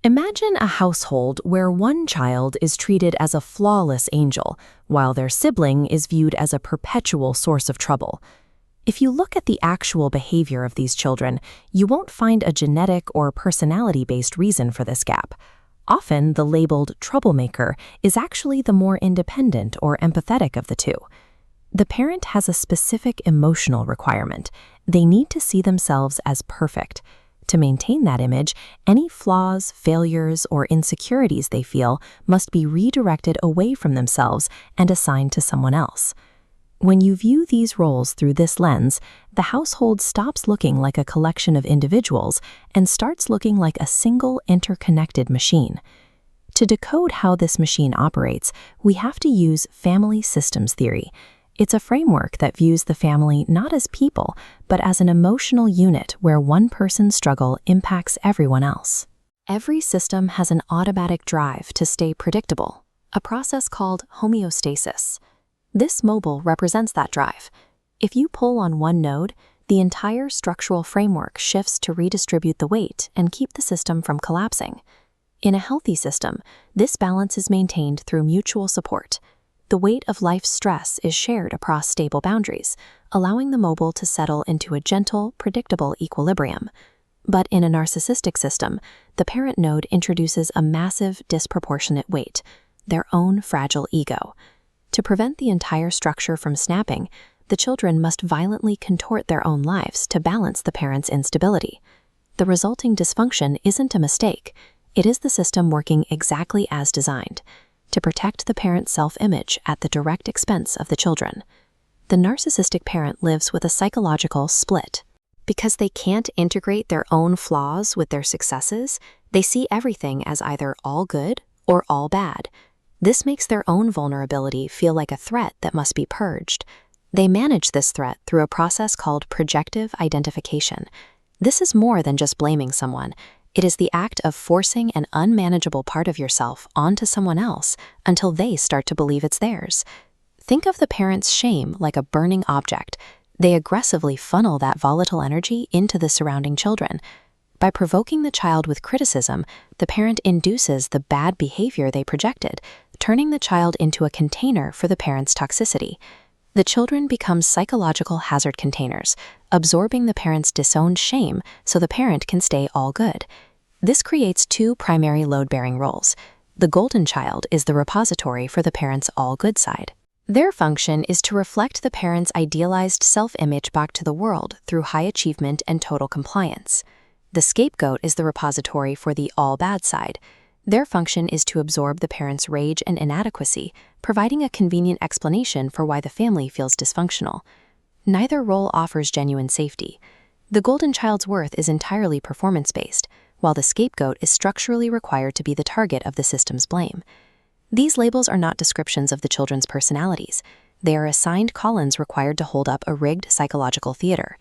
Imagine a household where one child is treated as a flawless angel, while their sibling is viewed as a perpetual source of trouble. If you look at the actual behavior of these children, you won't find a genetic or personality-based reason for this gap. Often, the labeled troublemaker is actually the more independent or empathetic of the two. The parent has a specific emotional requirement. They need to see themselves as perfect. To maintain that image, any flaws, failures, or insecurities they feel must be redirected away from themselves and assigned to someone else. When you view these roles through this lens, the household stops looking like a collection of individuals and starts looking like a single interconnected machine. To decode how this machine operates, we have to use family systems theory. It's a framework that views the family not as people, but as an emotional unit where one person's struggle impacts everyone else. Every system has an automatic drive to stay predictable, a process called homeostasis. This mobile represents that drive. If you pull on one node, the entire structural framework shifts to redistribute the weight and keep the system from collapsing. In a healthy system, this balance is maintained through mutual support. The weight of life's stress is shared across stable boundaries, allowing the mobile to settle into a gentle, predictable equilibrium. But in a narcissistic system, the parent node introduces a massive, disproportionate weight, their own fragile ego. To prevent the entire structure from snapping, the children must violently contort their own lives to balance the parent's instability. The resulting dysfunction isn't a mistake. It is the system working exactly as designed, to protect the parent's self-image at the direct expense of the children. The narcissistic parent lives with a psychological split. Because they can't integrate their own flaws with their successes, they see everything as either all good or all bad. This makes their own vulnerability feel like a threat that must be purged. They manage this threat through a process called projective identification. This is more than just blaming someone. It is the act of forcing an unmanageable part of yourself onto someone else until they start to believe it's theirs. Think of the parent's shame like a burning object. They aggressively funnel that volatile energy into the surrounding children. By provoking the child with criticism, the parent induces the bad behavior they projected, turning the child into a container for the parent's toxicity. The children become psychological hazard containers, absorbing the parent's disowned shame so the parent can stay all good. This creates two primary load-bearing roles. The golden child is the repository for the parent's all-good side. Their function is to reflect the parent's idealized self-image back to the world through high achievement and total compliance. The scapegoat is the repository for the all-bad side. Their function is to absorb the parent's rage and inadequacy, providing a convenient explanation for why the family feels dysfunctional. Neither role offers genuine safety. The golden child's worth is entirely performance-based, while the scapegoat is structurally required to be the target of the system's blame. These labels are not descriptions of the children's personalities. They are assigned columns required to hold up a rigged psychological theater.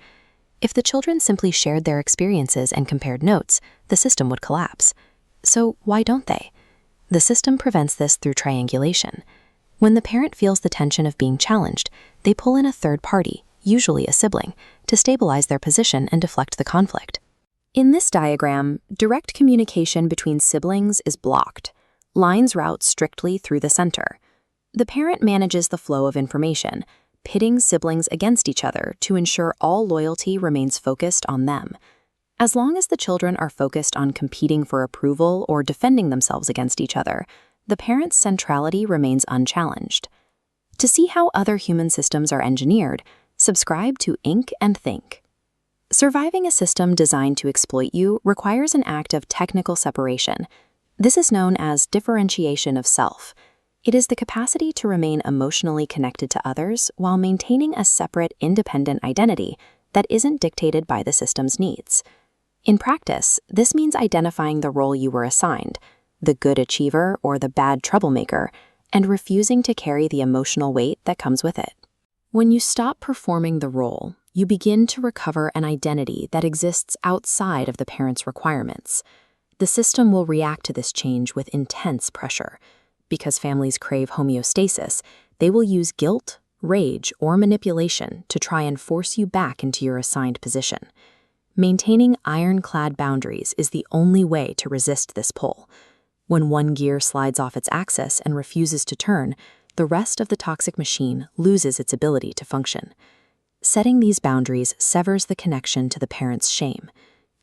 If the children simply shared their experiences and compared notes, the system would collapse. So why don't they? The system prevents this through triangulation. When the parent feels the tension of being challenged, they pull in a third party, usually a sibling, to stabilize their position and deflect the conflict. In this diagram, direct communication between siblings is blocked. Lines route strictly through the center. The parent manages the flow of information, pitting siblings against each other to ensure all loyalty remains focused on them. As long as the children are focused on competing for approval or defending themselves against each other, the parent's centrality remains unchallenged. To see how other human systems are engineered, subscribe to Ink and Think. Surviving a system designed to exploit you requires an act of technical separation. This is known as differentiation of self. It is the capacity to remain emotionally connected to others while maintaining a separate, independent identity that isn't dictated by the system's needs. In practice, this means identifying the role you were assigned, the good achiever or the bad troublemaker, and refusing to carry the emotional weight that comes with it. When you stop performing the role, you begin to recover an identity that exists outside of the parent's requirements. The system will react to this change with intense pressure. Because families crave homeostasis, they will use guilt, rage, or manipulation to try and force you back into your assigned position. Maintaining ironclad boundaries is the only way to resist this pull. When one gear slides off its axis and refuses to turn, the rest of the toxic machine loses its ability to function. Setting these boundaries severs the connection to the parent's shame.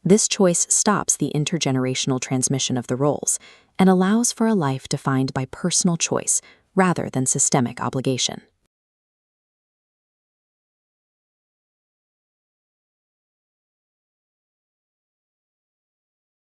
This choice stops the intergenerational transmission of the roles and allows for a life defined by personal choice rather than systemic obligation.